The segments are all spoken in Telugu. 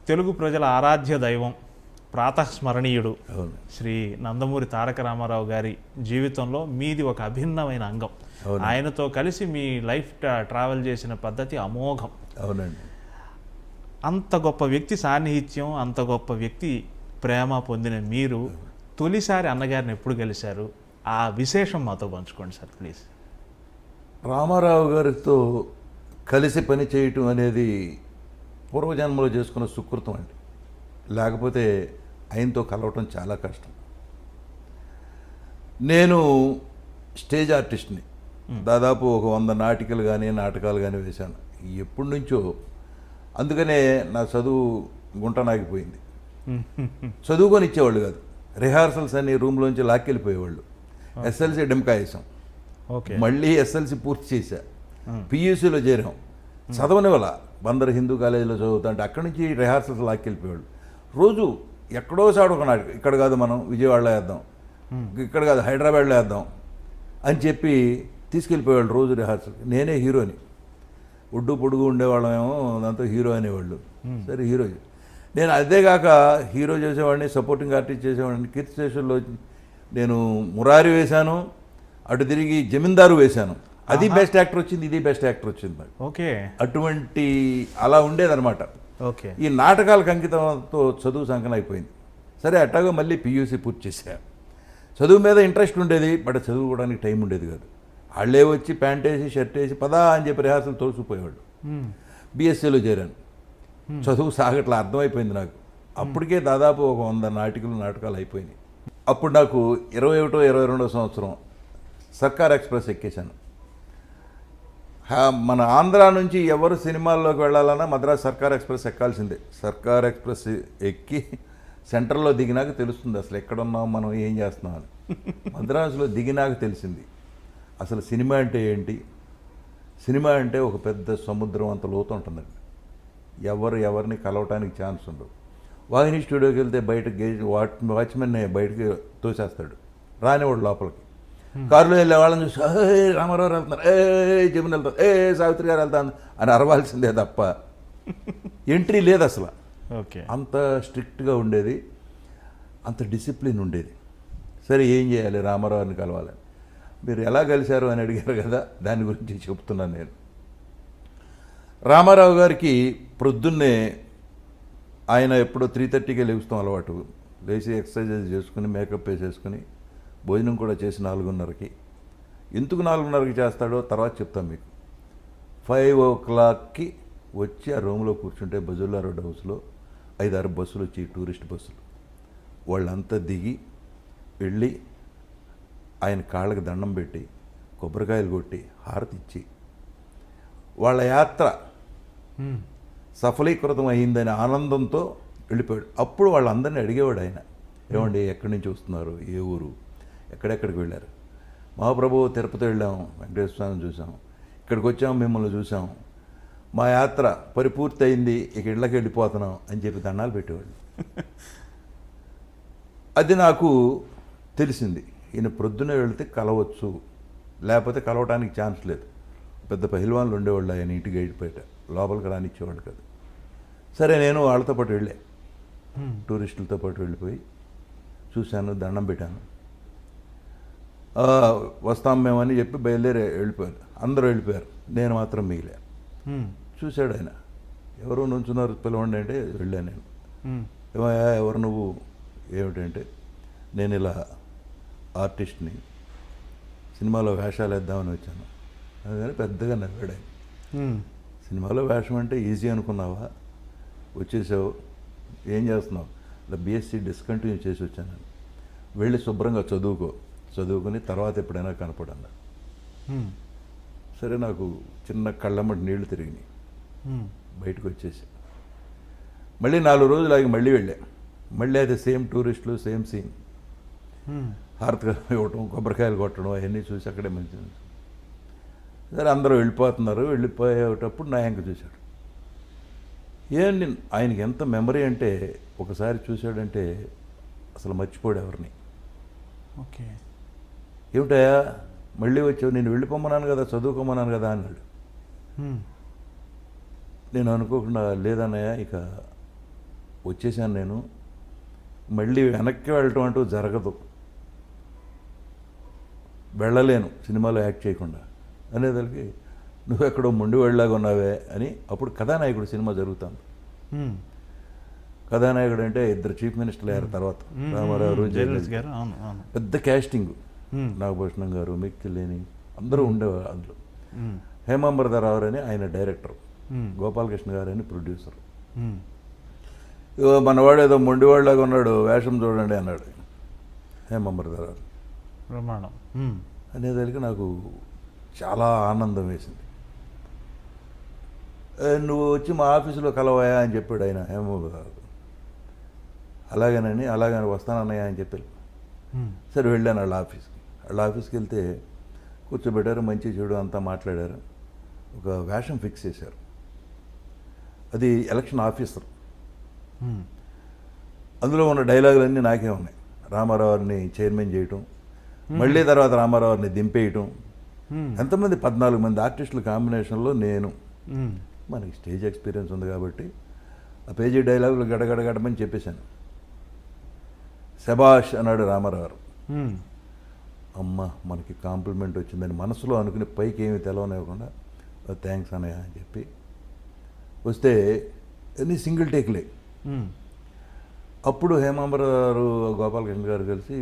తెలుగు ప్రజల ఆరాధ్య దైవం, ప్రాతస్మరణీయుడు అవును. శ్రీ నందమూరి తారక రామారావు గారి జీవితంలో మీది ఒక అభిన్నమైన అంగం. అవును. ఆయనతో కలిసి మీ లైఫ్ ట్రావెల్ చేసిన పద్ధతి అమోఘం. అవునండి. అంత గొప్ప వ్యక్తి సాన్నిహిత్యం, అంత గొప్ప వ్యక్తి ప్రేమ పొందిన మీరు తొలిసారి అన్నగారిని ఎప్పుడు కలిశారు? ఆ విశేషం మాతో పంచుకోండి సార్ ప్లీజ్. రామారావు గారితో కలిసి పని చేయటం అనేది పూర్వజన్మలో చేసుకున్న సుకృతం అండి. లేకపోతే ఆయనతో కలవటం చాలా కష్టం. నేను స్టేజ్ ఆర్టిస్ట్ని. దాదాపు ఒక 100 నాటికలు కానీ నాటకాలు కానీ వేశాను ఎప్పటి నుంచో. అందుకనే నా చదువు గుంటనాగిపోయింది. చదువుకొని ఇచ్చేవాళ్ళు కాదు. రిహార్సల్స్ అన్ని రూమ్లోంచి లాక్కెళ్ళిపోయేవాళ్ళు. ఎస్ఎల్సి డెమ్కా వేసాం, ఓకే, మళ్ళీ ఎస్ఎల్సి పూర్తి చేశా, పియూసీలో చేరాం. చదవని వల్ల బందర్ హిందూ కాలేజీలో చదువుతా అంటే అక్కడి నుంచి రిహార్సల్స్ లాక్కెళ్ళిపోయేవాళ్ళు. రోజు ఎక్కడో సాడు ఒక నాటకం, ఇక్కడ కాదు మనం విజయవాడలో వేద్దాం, ఇక్కడ కాదు హైదరాబాద్లో వేద్దాం అని చెప్పి తీసుకెళ్ళిపోయేవాళ్ళు రోజు రిహార్సల్. నేనే హీరోని. ఒడ్డు పొడుగు ఉండేవాళ్ళమేమో, దాంతో హీరో అనేవాళ్ళు. సరే హీరో. నేను అదేగాక హీరో చేసేవాడిని, సపోర్టింగ్ ఆర్టిస్ట్ చేసేవాడిని. కీర్తి స్టేషన్లో నేను మురారి వేశాను, అటు తిరిగి జమీందారు వేశాను. అది బెస్ట్ యాక్టర్ వచ్చింది, ఇది బెస్ట్ యాక్టర్ వచ్చింది నాకు. ఓకే, అటువంటి అలా ఉండేదన్నమాట. ఓకే. ఈ నాటకాలకు అంకితంతో చదువు సంకలం అయిపోయింది. సరే అట్టాగా మళ్ళీ పియూసీ పూర్తి చేశా. చదువు మీద ఇంట్రెస్ట్ ఉండేది, బట్ చదువుకోవడానికి టైం ఉండేది కాదు. వాళ్ళే వచ్చి ప్యాంట్ వేసి షర్ట్ వేసి పదా అని చెప్పి రిహార్సల్ తోసిపోయేవాళ్ళు. బీఎస్సీలో చేరాను. చదువు సాగట్లా అర్థమైపోయింది నాకు. అప్పటికే దాదాపు ఒక 100 నాటకాలు అయిపోయినాయి. అప్పుడు నాకు 21వ 22వ సంవత్సరం సర్కార్ ఎక్స్ప్రెస్ ఎక్కేశాను. మన ఆంధ్ర నుంచి ఎవరు సినిమాల్లోకి వెళ్ళాలన్నా మద్రాస్ సర్కార్ ఎక్స్ప్రెస్ ఎక్కాల్సిందే. సర్కార్ ఎక్స్ప్రెస్ ఎక్కి సెంటర్లో దిగినాక తెలుస్తుంది అసలు ఎక్కడున్నాం, మనం ఏం చేస్తున్నాం అని. మద్రాసులో దిగినాక తెలిసింది అసలు సినిమా అంటే ఏంటి. సినిమా అంటే ఒక పెద్ద సముద్రం అంత లోతు ఉంటుందండి. ఎవరిని కలవటానికి ఛాన్స్ ఉండవు. వాహిని స్టూడియోకి వెళ్తే బయట వాచ్మెన్ బయటకి తోసేస్తాడు, రానివాడు లోపలికి. కారులో వెళ్ళే వాళ్ళని చూసి రామారావు వెళ్తున్నారు, జమిన్ వెళ్తారు, సావిత్రి గారు వెళ్తాను అని అరవాల్సిందే తప్ప ఎంట్రీ లేదు అసలు. ఓకే, అంత స్ట్రిక్ట్గా ఉండేది, అంత డిసిప్లిన్ ఉండేది. సరే ఏం చేయాలి, రామారావుని కలవాలని. మీరు ఎలా కలిశారు అని అడిగారు కదా, దాని గురించి చెప్తున్నాను నేను. రామారావు గారికి ప్రొద్దున్నే ఆయన ఎప్పుడో 3:30కే లేస్తాం అలవాటు. లేచి ఎక్సర్సైజ్ చేసుకుని మేకప్ వేసేసుకుని భోజనం కూడా చేసి 4:30కి. ఎందుకు 4:30కి చేస్తాడో తర్వాత చెప్తాను మీకు. 5 o'clockకి వచ్చి ఆ రూమ్లో కూర్చుంటే బజుల్లా రోడ్ హౌస్లో 5-6 బస్సులు వచ్చి టూరిస్ట్ బస్సులు. వాళ్ళంతా దిగి వెళ్ళి ఆయన కాళ్ళకి దండం పెట్టి కొబ్బరికాయలు కొట్టి హారతి ఇచ్చి వాళ్ళ యాత్ర సఫలీకృతం అయిందనే ఆనందంతో వెళ్ళిపోయాడు. అప్పుడు వాళ్ళందరినీ అడిగేవాడు ఆయన, ఏమండి ఎక్కడి నుంచి వస్తున్నారు, ఏ ఊరు, ఎక్కడెక్కడికి వెళ్ళారు. మహాప్రభు తిరుపతి వెళ్ళాం, వెంకటేశ్వర స్వామిని చూసాం, ఇక్కడికి వచ్చాం, మిమ్మల్ని చూసాం, మా యాత్ర పరిపూర్తి అయింది, ఇక ఇళ్ళకి వెళ్ళిపోతున్నాం అని చెప్పి దండాలు పెట్టేవాళ్ళు. అది నాకు తెలిసింది, ఈయన ప్రొద్దున వెళితే కలవచ్చు, లేకపోతే కలవటానికి ఛాన్స్ లేదు. పెద్ద పహిల్వాన్లు ఉండేవాళ్ళు ఆయన ఇంటి గైడ్ బయట, లోపలికి రానిచ్చేవాళ్ళు కదా. సరే నేను వాళ్ళతో పాటు వెళ్ళా, టూరిస్టులతో పాటు వెళ్ళిపోయి చూశాను, దండం పెట్టాను. వస్తాం మేమని చెప్పి బయలుదేరి వెళ్ళిపోయారు. అందరూ వెళ్ళిపోయారు, నేను మాత్రం మిగిలా. చూశాడు ఆయన, ఎవరు నుంచున్నారు పిలవండి అంటే వెళ్ళాను నేను. ఏమయ్యా ఎవరు నువ్వు, ఏమిటంటే నేను ఇలా ఆర్టిస్ట్ని, సినిమాలో వేషాలు వేద్దామని వచ్చాను. అందుకని పెద్దగా నవ్వాడు ఆయన. సినిమాలో వేషం అంటే ఈజీ అనుకున్నావా, వచ్చేసావు, ఏం చేస్తున్నావు, ఇలా బీఎస్సీ డిస్కంటిన్యూ చేసి వచ్చాను, వెళ్ళి శుభ్రంగా చదువుకుని తర్వాత ఎప్పుడైనా కనపడన్నా. సరే నాకు చిన్న కళ్ళమ్మటి నీళ్లు తిరిగినాయి, బయటకు వచ్చేసి మళ్ళీ 4 రోజులు ఆగి మళ్ళీ వెళ్ళా. మళ్ళీ అయితే సేమ్ టూరిస్టులు, సేమ్ సీన్, హారతి ఇవ్వటం, కొబ్బరికాయలు కొట్టడం అవన్నీ చూసి అక్కడే మంచి. సరే అందరూ వెళ్ళిపోతున్నారు, వెళ్ళిపోయేటప్పుడు నా యాంక చూశాడు. ఏంటి ఆయనకి ఎంత మెమరీ అంటే, ఒకసారి చూశాడంటే అసలు మర్చిపోడు ఎవరిని. ఓకే, ఏమిటయా మళ్ళీ వచ్చావు, నేను వెళ్ళిపోమన్నాను కదా, చదువుకోమన్నాను కదా అన్నాడు. నేను అనుకోకుండా లేదన్నయ్య ఇక వచ్చేసాను నేను, మళ్ళీ వెనక్కి వెళ్ళటం అంటూ జరగదు, వెళ్ళలేను సినిమాలో యాక్ట్ చేయకుండా అనేదానికి నువ్వు ఎక్కడో మొండి వెళ్ళలాగా ఉన్నావే అని. అప్పుడు కథానాయకుడు సినిమా జరుగుతుంది. కథానాయకుడు అంటే ఇద్దరు చీఫ్ మినిస్టర్లు అయ్యారు తర్వాత, రామారావు జయలలిత గారు. అవును అవును. పెద్ద క్యాస్టింగ్, నాగభూషణం గారు, మిక్కిలేని అందరూ ఉండేవారు అందులో. హేమాంబరరావు అని ఆయన డైరెక్టర్, గోపాలకృష్ణ గారు అని ప్రొడ్యూసర్. మనవాడు ఏదో మొండివాళ్ళలాగా ఉన్నాడు, వేషం చూడండి అన్నాడు హేమాంబరరావు. ప్రమాణం అనేదానికి నాకు చాలా ఆనందం వేసింది. నువ్వు వచ్చి మా ఆఫీసులో కలవాయా అని చెప్పాడు ఆయన హేమాంబరరావు. అలాగేనని వస్తానన్నయ్య అని చెప్పారు. సరే వెళ్ళాను వాళ్ళ ఆఫీస్కి వెళ్తే కూర్చోబెట్టారు, మంచి చెడు అంతా మాట్లాడారు. ఒక వేషం ఫిక్స్ చేశారు, అది ఎలక్షన్ ఆఫీసర్. అందులో ఉన్న డైలాగులన్నీ నాకే ఉన్నాయి. రామారావుని చైర్మన్ చేయటం, మళ్ళీ తర్వాత రామారావుని దింపేయటం. ఎంతమంది 14 మంది ఆర్టిస్టుల కాంబినేషన్లో నేను. మనకి స్టేజ్ ఎక్స్పీరియన్స్ ఉంది కాబట్టి ఆ పేజీ డైలాగులు గడగడగడమని చెప్పేశాను. శబాష్ అన్నాడు రామారావు. అమ్మ మనకి కాంప్లిమెంట్ వచ్చిందని మనసులో అనుకుని పైకి ఏమీ తెలవనివ్వకుండా థ్యాంక్స్ అన్నయ్య అని చెప్పి వస్తే అన్నీ సింగిల్ టేక్లే. అప్పుడు హేమాంబరరావు గోపాలకృష్ణ గారు కలిసి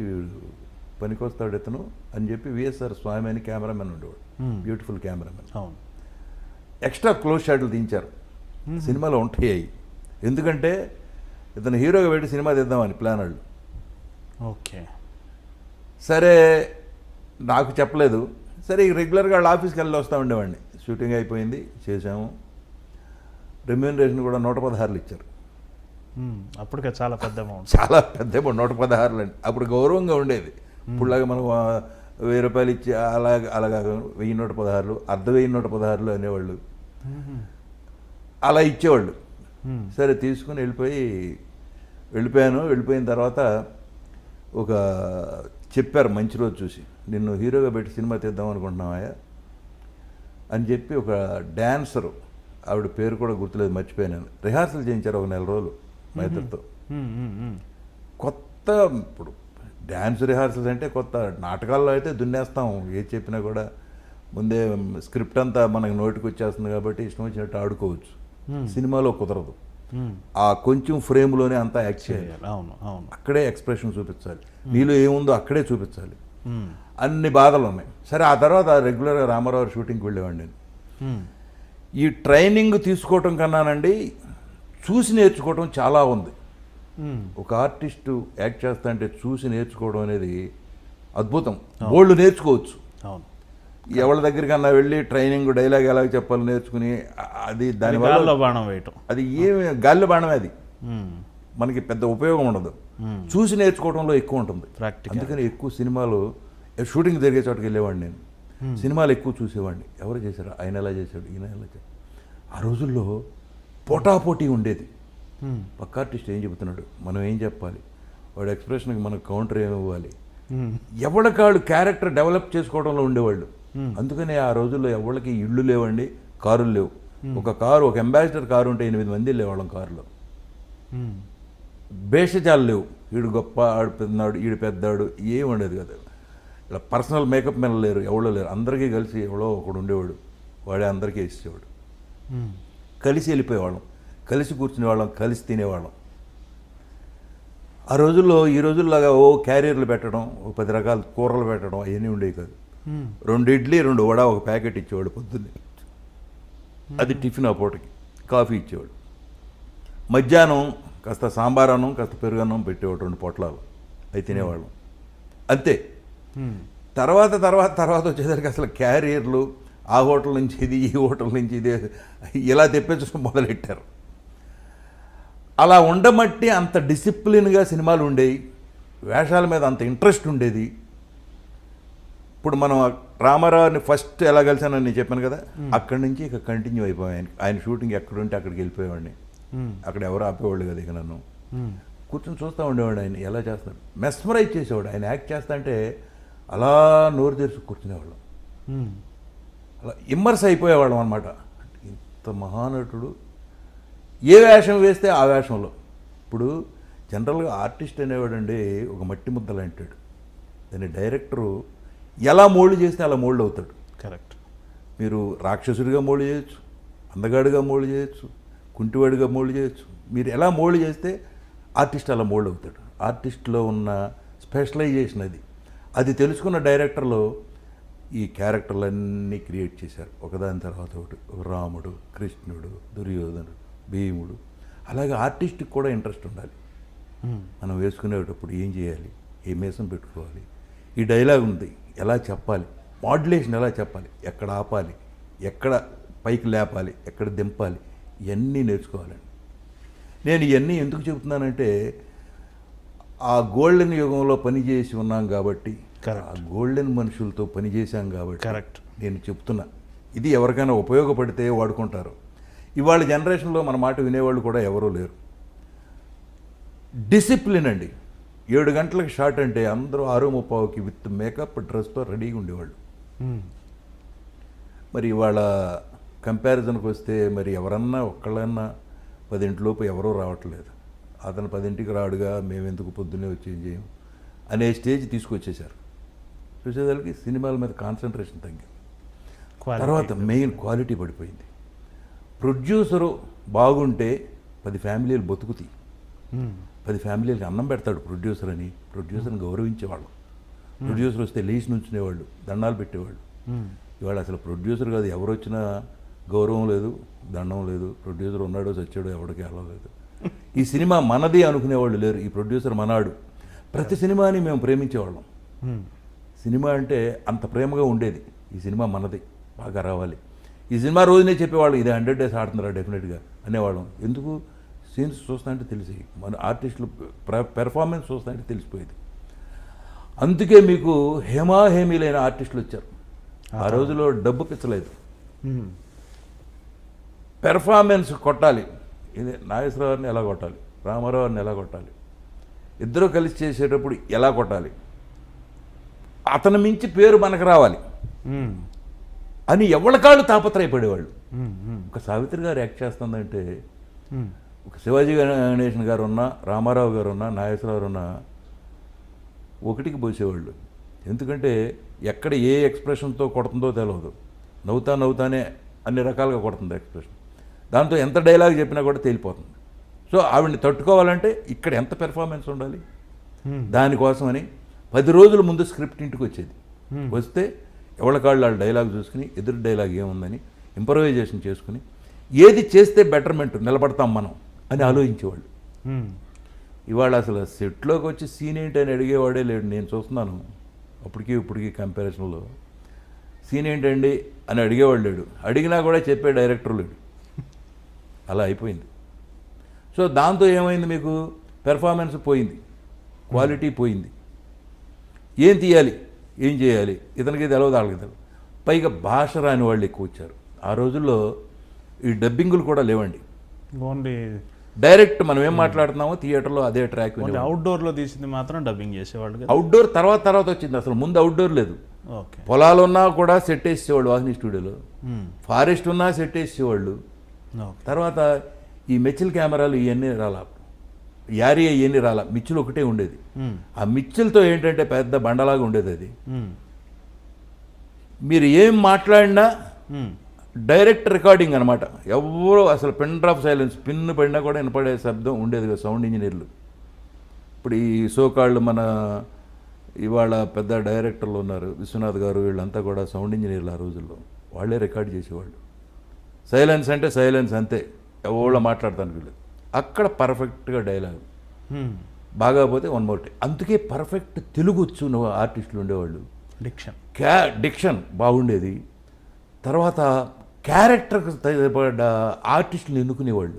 పనికొస్తాడు ఇతను అని చెప్పి విఎస్ఆర్ స్వామి అని కెమెరామెన్ ఉండేవాడు, బ్యూటిఫుల్ కెమెరామెన్. ఎక్స్ట్రా క్లోజ్ షాట్లు తీయించారు, సినిమాలో ఉంటాయి. ఎందుకంటే ఇతను హీరోగా పెట్టి సినిమా తీద్దామని ప్లాన్ వాళ్ళు. ఓకే, సరే నాకు చెప్పలేదు. సరే రెగ్యులర్గా వాళ్ళ ఆఫీస్కి వెళ్ళి వస్తూ ఉండేవాడిని. షూటింగ్ అయిపోయింది, చేసాము. రెమ్యూనరేషన్ కూడా 116 ఇచ్చారు. అప్పటికే చాలా పెద్ద అమౌంట్, చాలా పెద్ద అమౌంట్ 116 అండి. అప్పుడు గౌరవంగా ఉండేది. ఇప్పుడులాగా మనం 1000 రూపాయలు ఇచ్చి అలాగా 1116, 1116 అనేవాళ్ళు, అలా ఇచ్చేవాళ్ళు. సరే తీసుకుని వెళ్ళిపోయాను. వెళ్ళిపోయిన తర్వాత ఒక చెప్పారు మంచి రోజు చూసి, నిన్ను హీరోగా పెట్టి సినిమా తీద్దాం అనుకుంటున్నావా అని చెప్పి ఒక డ్యాన్సరు, ఆవిడ పేరు కూడా గుర్తులేదు, మర్చిపోయాను. రిహార్సల్ చేయించారు ఒక 4 రోజులు మా ఇద్దరితో. కొత్త ఇప్పుడు డ్యాన్స్ రిహార్సల్స్ అంటే కొత్త. నాటకాల్లో అయితే దున్నేస్తాం, ఏది చెప్పినా కూడా ముందే స్క్రిప్ట్ అంతా మనకు నోటికి వచ్చేస్తుంది కాబట్టి ఇష్టం వచ్చినట్టు ఆడుకోవచ్చు. సినిమాలో కుదరదు. ఆ కొంచెం ఫ్రేమ్లోనే అంతా యాక్ట్ చేయాలి. అవును అవును, అక్కడే ఎక్స్ప్రెషన్ చూపించాలి, నీలో ఏముందో అక్కడే చూపించాలి. అన్ని బాధలు ఉన్నాయి. సరే ఆ తర్వాత రెగ్యులర్గా రామారావు షూటింగ్కి వెళ్ళేవాడిని నేను. ఈ ట్రైనింగ్ తీసుకోవటం కన్నానండి చూసి నేర్చుకోవటం చాలా ఉంది. ఒక ఆర్టిస్టు యాక్ట్ చేస్తా అంటే చూసి నేర్చుకోవడం అనేది అద్భుతం. బోల్డ్ నేర్చుకోవచ్చు. అవును, ఎవరి దగ్గరికన్నా వెళ్ళి ట్రైనింగ్ డైలాగ్ ఎలా చెప్పాలి నేర్చుకుని అది దానివల్ల బాణం వేయటం, అది ఏమి గాల్లో బాణమే, అది మనకి పెద్ద ఉపయోగం ఉండదు. చూసి నేర్చుకోవడంలో ఎక్కువ ఉంటుంది. అందుకని ఎక్కువ సినిమాలు షూటింగ్ జరిగే చోటుకి వెళ్ళేవాడిని నేను. సినిమాలు ఎక్కువ చూసేవాడిని. ఎవరు చేశారు, ఆయన ఎలా చేశాడు, ఈయన ఎలా చేశాడు. ఆ రోజుల్లో పోటాపోటీ ఉండేది. పక్క ఆర్టిస్ట్ ఏం చెబుతున్నాడు, మనం ఏం చెప్పాలి, వాడి ఎక్స్ప్రెషన్కి మనకు కౌంటర్ ఏమి ఇవ్వాలి, ఎవరికాడు క్యారెక్టర్ డెవలప్ చేసుకోవడంలో ఉండేవాళ్ళు. అందుకని ఆ రోజుల్లో ఎవరికి ఇళ్ళు లేవండి, కారులు లేవు. ఒక అంబాసిడర్ కారు ఉంటే 8 మంది వెళ్ళేవాళ్ళం కారులో. భేషజాలు లేవు, వీడు గొప్ప, ఆడు పెద్దనాడు, ఈడు పెద్దాడు, ఏం ఉండేది కదా. ఇలా పర్సనల్ మేకప్ మెన్ లేరు, ఎవరో లేరు. అందరికీ కలిసి ఎవడో ఒకడు ఉండేవాడు, వాడే అందరికీ ఇచ్చేవాడు. కలిసి వెళ్ళిపోయేవాళ్ళం, కలిసి కూర్చునేవాళ్ళం, కలిసి తినేవాళ్ళం. ఆ రోజుల్లో ఈ రోజుల్లాగా క్యారియర్లు పెట్టడం, 10 రకాల కూరలు పెట్టడం అవన్నీ ఉండేవి కాదు. 2 ఇడ్లీ 2 వడ ఒక ప్యాకెట్ ఇచ్చేవాడు పొద్దున్నే, అది టిఫిన్. ఆ పూటకి కాఫీ ఇచ్చేవాడు. మధ్యాహ్నం కాస్త సాంబారన్నం కాస్త పెరుగన్నం పెట్టేవాడు, 2 పొట్లాలు, అవి తినేవాళ్ళం. అంతే. తర్వాత వచ్చేసరికి అసలు క్యారియర్లు, ఆ హోటల్ నుంచి ఇది, ఈ హోటల్ నుంచి ఇది, ఇలా తెప్పించడం మొదలెట్టారు. అలా ఉండమట్టి అంత డిసిప్లిన్గా సినిమాలు ఉండేవి, వేషాల మీద అంత ఇంట్రెస్ట్ ఉండేది. ఇప్పుడు మనం రామారావుని ఫస్ట్ ఎలా కలిసానని నేను చెప్పాను కదా, అక్కడి నుంచి ఇక కంటిన్యూ అయిపోయాను. ఆయన షూటింగ్ ఎక్కడుంటే అక్కడికి వెళ్ళిపోయేవాడిని. అక్కడ ఎవరు ఆపేవాళ్ళు కదా. ఇక నన్ను కూర్చొని చూస్తూ ఉండేవాడు ఆయన ఎలా చేస్తున్నాడు. మెస్మరైజ్ చేసేవాడు. ఆయన యాక్ట్ చేస్తా అంటే అలా నోరు తెరిచి కూర్చునేవాళ్ళం, అలా ఇమ్మర్స్ అయిపోయేవాళ్ళం అనమాట. ఇంత మహానటుడు ఏ వేషం వేస్తే ఆ వేషంలో. ఇప్పుడు జనరల్గా ఆర్టిస్ట్ అనేవాడండి ఒక మట్టి ముద్దలు అంటాడు. దాన్ని డైరెక్టరు ఎలా మోల్డ్ చేస్తే అలా మోల్డ్ అవుతాడు. కరెక్ట్. మీరు రాక్షసుడిగా మోల్డ్ చేయొచ్చు, అందగాడిగా మోల్డ్ చేయొచ్చు, కుంటివాడిగా మోల్డ్ చేయొచ్చు. మీరు ఎలా మోల్డ్ చేస్తే ఆర్టిస్ట్ అలా మోల్డ్ అవుతాడు. ఆర్టిస్ట్లో ఉన్న స్పెషలైజేషన్ అది. అది తెలుసుకున్న డైరెక్టర్లు ఈ క్యారెక్టర్లన్నీ క్రియేట్ చేశారు, ఒకదాని తర్వాత ఒకటి. రాముడు, కృష్ణుడు, దుర్యోధనుడు, భీముడు. అలాగే ఆర్టిస్ట్కి కూడా ఇంట్రెస్ట్ ఉండాలి. మనం వేసుకునేటప్పుడు ఏం చేయాలి, ఏ మీసం పెట్టుకోవాలి, ఈ డైలాగ్ ఉంది ఎలా చెప్పాలి, మాడ్యులేషన్ ఎలా చెప్పాలి, ఎక్కడ ఆపాలి, ఎక్కడ పైకి లేపాలి, ఎక్కడ దింపాలి, ఇవన్నీ నేర్చుకోవాలండి. నేను ఇవన్నీ ఎందుకు చెబుతున్నానంటే ఆ గోల్డెన్ యుగంలో పనిచేసి ఉన్నాం కాబట్టి, ఆ గోల్డెన్ మనుషులతో పనిచేశాం కాబట్టి కరెక్ట్ నేను చెప్తున్నా. ఇది ఎవరికైనా ఉపయోగపడితే వాడుకుంటారు. ఇవాళ జనరేషన్లో మన మాట వినేవాళ్ళు కూడా ఎవరూ లేరు. డిసిప్లిన్ అండి. 7 గంటలకు షాట్ అంటే అందరూ 6:30కి విత్ మేకప్ డ్రెస్తో రెడీగా ఉండేవాళ్ళు. మరి ఇవాళ కంపారిజన్కి వస్తే మరి ఎవరన్నా ఒక్కళ్ళన్నా 10 ఎవరూ రావట్లేదు. అతను 10కి రాడుగా మేము ఎందుకు పొద్దున్నే వచ్చి ఏం చేయం అనే స్టేజ్ తీసుకొచ్చేశారు. చూసేదానికి సినిమాల మీద కాన్సన్ట్రేషన్ తగ్గింది. తర్వాత మెయిన్ క్వాలిటీ పడిపోయింది. ప్రొడ్యూసరు బాగుంటే 10 ఫ్యామిలీలు బతుకుతాయి. 10 ఫ్యామిలీలకి అన్నం పెడతాడు ప్రొడ్యూసర్ అని. ప్రొడ్యూసర్ని గౌరవించేవాళ్ళు. ప్రొడ్యూసర్ వస్తే లేచి నుంచునేవాళ్ళు, దండాలు పెట్టేవాళ్ళు. ఇవాళ అసలు ప్రొడ్యూసర్ కాదు, ఎవరు వచ్చినా గౌరవం లేదు, దండం లేదు. ప్రొడ్యూసర్ ఉన్నాడో చచ్చాడో ఎవరికి వెళ్ళలేదు. ఈ సినిమా మనది అనుకునేవాళ్ళు లేరు. ఈ ప్రొడ్యూసర్ మనాడు. ప్రతి సినిమాని మేము ప్రేమించేవాళ్ళం. సినిమా అంటే అంత ప్రేమగా ఉండేది. ఈ సినిమా మనది, బాగా రావాలి. ఈ సినిమా రోజునే చెప్పేవాళ్ళు ఇది 100 days ఆడుతున్నారా డెఫినెట్గా అనేవాళ్ళం. ఎందుకు? సీన్స్ చూస్తానంటే తెలిసి, మన ఆర్టిస్టులు పెర్ఫార్మెన్స్ చూస్తానంటే తెలిసిపోయేది. అందుకే మీకు హేమాహేమీలైన ఆర్టిస్టులు వచ్చారు. ఆ రోజులో డబ్బు పిచ్చలేదు, పెర్ఫార్మెన్స్ కొట్టాలి. ఇది నాగేశ్వరరావుని ఎలా కొట్టాలి, రామారావుని ఎలా కొట్టాలి, ఇద్దరు కలిసి చేసేటప్పుడు ఎలా కొట్టాలి, అతను మించి పేరు మనకు రావాలి అని ఎవరికాళ్ళు తాపత్రయపడేవాళ్ళు. ఒక సావిత్రి గారు యాక్ట్ చేస్తుందంటే, ఒక శివాజీ గణేశన్ గారు ఉన్నా, రామారావు గారు ఉన్నా, నాగేశ్వరరావు ఉన్నా ఒకటికి పోసేవాళ్ళు. ఎందుకంటే ఎక్కడ ఏ ఎక్స్ప్రెషన్తో కొడుతుందో తెలియదు. నవ్వుతానే అన్ని రకాలుగా కొడుతుంది ఎక్స్ప్రెషన్. దాంతో ఎంత డైలాగ్ చెప్పినా కూడా తేలిపోతుంది. సో ఆవిడని తట్టుకోవాలంటే ఇక్కడ ఎంత పెర్ఫార్మెన్స్ ఉండాలి. దానికోసమని 10 రోజుల ముందు స్క్రిప్ట్ ఇంటికి వచ్చేది. వస్తే ఎవరికాళ్ళు వాళ్ళు డైలాగ్ చూసుకుని, ఎదురు డైలాగ్ ఏముందని ఇంప్రవైజేషన్ చేసుకుని, ఏది చేస్తే బెటర్మెంట్ నిలబడతాం మనం అని ఆలోచించేవాళ్ళు. ఇవాళ అసలు సెట్లోకి వచ్చి సీన్ ఏంటి అని అడిగేవాడే లేడు. నేను చూస్తున్నాను ఇప్పటికీ కంపారిజన్లో సీన్ ఏంటండి అని అడిగేవాడు లేడు. అడిగినా కూడా చెప్పే డైరెక్టర్ లేడు. అలా అయిపోయింది. సో దాంతో ఏమైంది, మీకు పెర్ఫార్మెన్స్ పోయింది, క్వాలిటీ పోయింది. ఏం తీయాలి, ఏం చేయాలి, ఇతనికి తెలవదు, వాళ్ళకి తెలవదు. పైగా భాష రాని వాళ్ళు ఎక్కువ వచ్చారు. ఆ రోజుల్లో ఈ డబ్బింగులు కూడా లేవండి. ఓన్లీ డైరెక్ట్ మనం ఏం మాట్లాడుతున్నామో థియేటర్లో అదే ట్రాక్. అవుట్డోర్లో తీసింది మాత్రం డబ్బింగ్ చేసేవాళ్ళు. అవుట్డోర్ తర్వాత వచ్చింది. అసలు ముందు అవుట్డోర్ లేదు. పొలాలు ఉన్నా కూడా సెట్ వేసేవాళ్ళు వాహిని స్టూడియోలో. ఫారెస్ట్ ఉన్నా సెట్ వేసేవాళ్ళు. తర్వాత ఈ మిచ్చిల్ కెమెరాలు ఇవన్నీ రాలా, యారీ ఇవన్నీ రాలా, మిచ్చిల్ ఒకటే ఉండేది. ఆ మిచ్చిల్తో ఏంటంటే పెద్ద బండలాగా ఉండేది అది. మీరు ఏం మాట్లాడినా డైరెక్ట్ రికార్డింగ్ అనమాట. ఎవరో అసలు పిన్ డ్రాప్ సైలెన్స్, పిన్ పడినా కూడా వినపడే శబ్దం ఉండేది కదా సౌండ్ ఇంజనీర్లు. ఇప్పుడు ఈ సోకాళ్ళు మన ఇవాళ పెద్ద డైరెక్టర్లు ఉన్నారు, విశ్వనాథ్ గారు, వీళ్ళంతా కూడా సౌండ్ ఇంజనీర్లు. ఆ రోజుల్లో వాళ్ళే రికార్డ్ చేసేవాళ్ళు. సైలెన్స్ అంటే సైలెన్స్ అంతే, ఎవరో మాట్లాడతాను వీళ్ళు. అక్కడ పర్ఫెక్ట్గా డైలాగ్ బాగా పోతే 1 more take. అందుకే పర్ఫెక్ట్ తెలుగు వచ్చు ఆర్టిస్టులు ఉండేవాళ్ళు. డిక్షన్ బాగుండేది. తర్వాత క్యారెక్టర్కి తగ్గ ఆర్టిస్టులు ఎన్నుకునేవాళ్ళు.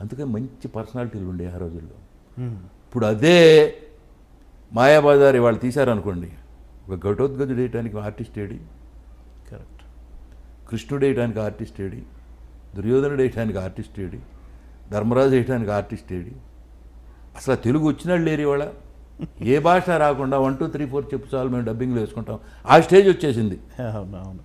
అందుకే మంచి పర్సనాలిటీలు ఉండే ఆ రోజుల్లో. ఇప్పుడు అదే మాయాబజార్ వాళ్ళు తీశారనుకోండి, ఒక ఘటోద్గజుడు వేయటానికి ఆర్టిస్ట్ ఏడి, కరెక్ట్, కృష్ణుడు వేయటానికి ఆర్టిస్ట్ ఏడి, దుర్యోధనుడు వేయటానికి ఆర్టిస్ట్ ఏడి, ధర్మరాజు వేయటానికి ఆర్టిస్ట్ ఏడి. అసలు తెలుగు వచ్చినాడు లేరు ఇవాళ. ఏ భాష రాకుండా 1 2 3 4 చెప్పు చాలు మేము డబ్బింగ్లో వేసుకుంటాం. ఆ స్టేజ్ వచ్చేసింది. అవునవును.